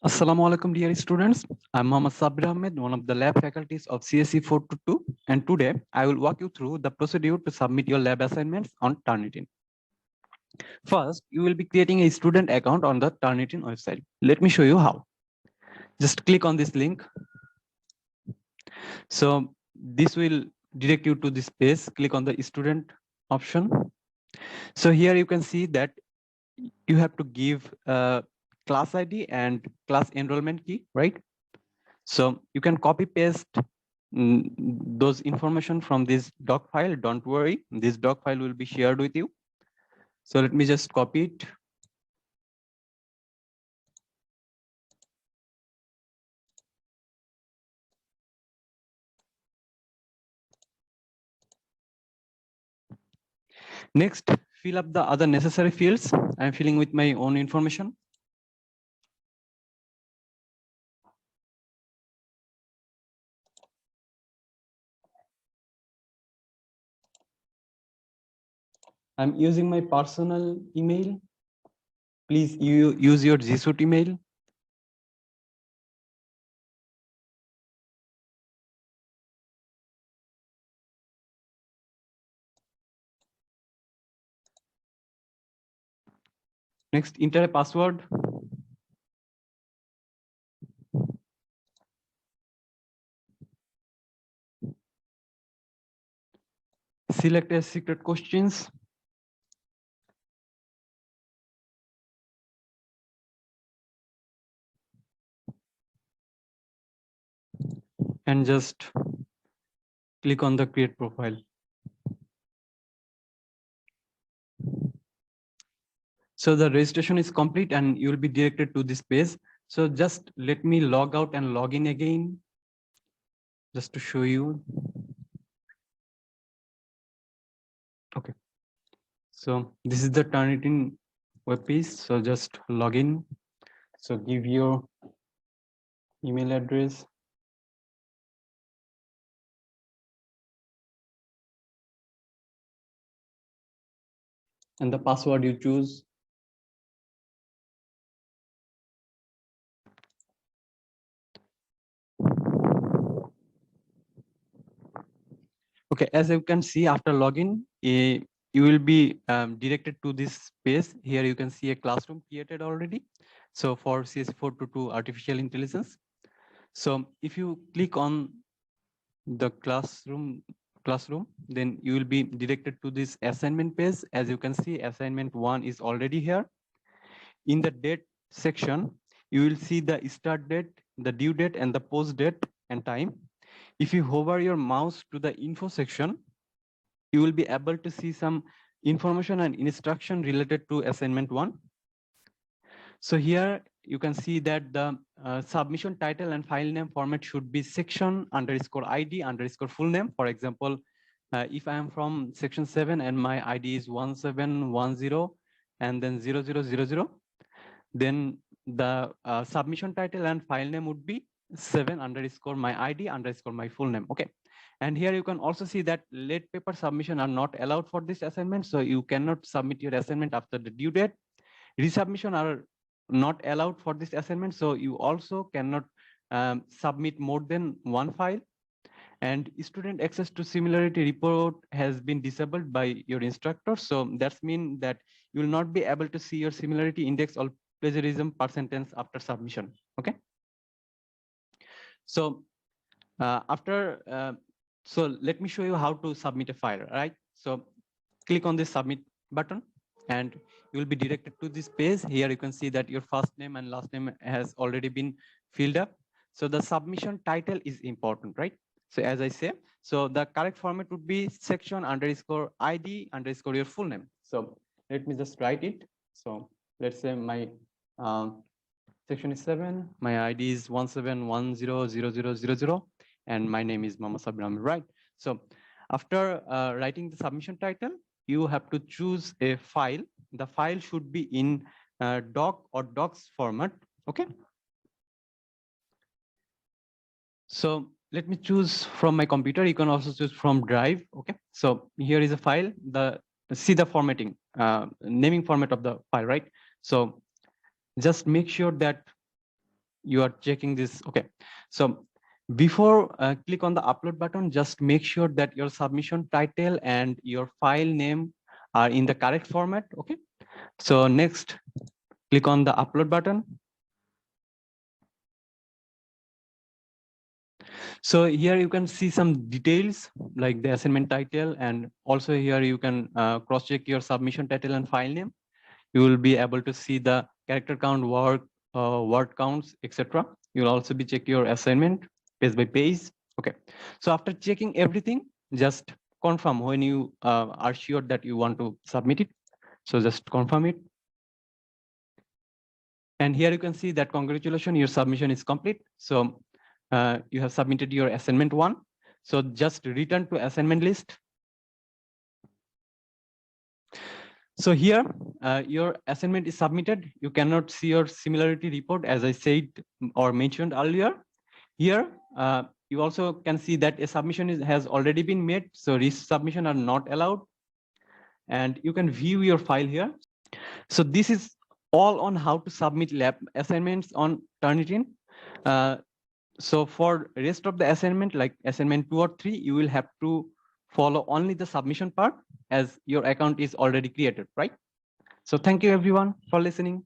Assalamu alaikum, dear students. I'm Mohammad Sabir Ahmed, one of the lab faculties of CSE 422, and today I will walk you through the procedure to submit your lab assignments on Turnitin. First, you will be creating a student account on the Turnitin website. Let me show you how. Just click on this link. So this will direct you to this page. Click on the student option. So here you can see that you have to give class ID and class enrollment key, right? So you can copy paste those information from this doc file. Don't worry, this doc file will be shared with you. So let me just copy it. Next, fill up the other necessary fields. I'm filling with my own information. I'm using my personal email. Please use your G Suite email. Next, enter a password. Select a secret questions. And just click on the create profile. So the registration is complete and you will be directed to this page. So just let me log out and log in again, just to show you. Okay. So this is the Turnitin web page. So just log in. So give your email address. And the password you choose. Okay, as you can see after login, you will be directed to this page. Here you can see a classroom created already. So for CS422 artificial intelligence. So if you click on the classroom, then you will be directed to this assignment page. As you can see, assignment 1 is already here. In the date section, you will see the start date, the due date, and the post date and time. If you hover your mouse to the info section, you will be able to see some information and instruction related to assignment 1. So here you can see that the submission title and file name format should be section underscore ID underscore full name. For example, if I am from section 7 and my ID is 1710 and then 0000, then the submission title and file name would be 7 underscore my ID underscore my full name. Okay. And here you can also see that late paper submission are not allowed for this assignment. So you cannot submit your assignment after the due date. Resubmission are not allowed for this assignment. So you also cannot submit more than one file. And student access to similarity report has been disabled by your instructor. So that's mean that you will not be able to see your similarity index or plagiarism percentage after submission. Okay. So so let me show you how to submit a file, right? So click on this submit button and you will be directed to this page. Here you can see that your first name and last name has already been filled up. So the submission title is important, right? So as I say, so the correct format would be section underscore ID underscore your full name. So let me just write it. So let's say my section is 7, my ID is 17100000, and my name is Mohammad Sabir Ahmed, right? So after writing the submission title, you have to choose a file. The file should be in doc or docs format. Okay. So let me choose from my computer. You can also choose from Drive. Okay. So here is a file. See the formatting, naming format of the file, right? So just make sure that you are checking this. Okay, so before click on the upload button, just make sure that your submission title and your file name are in the correct format. Okay, so next click on the upload button. So here you can see some details like the assignment title, and also here you can cross check your submission title and file name. You will be able to see the character count, word counts, etc. You'll also be check your assignment page by page. Okay, so after checking everything, just confirm when you are sure that you want to submit it. So just confirm it. And here you can see that congratulations, your submission is complete. So you have submitted your assignment 1. So just return to assignment list. So here your assignment is submitted. You cannot see your similarity report, as I said or mentioned earlier. Here you also can see that a submission has already been made. So resubmission are not allowed. And you can view your file here. So this is all on how to submit lab assignments on Turnitin. So for rest of the assignment, like assignment 2 or 3, you will have to follow only the submission part, as your account is already created, right? So thank you everyone for listening.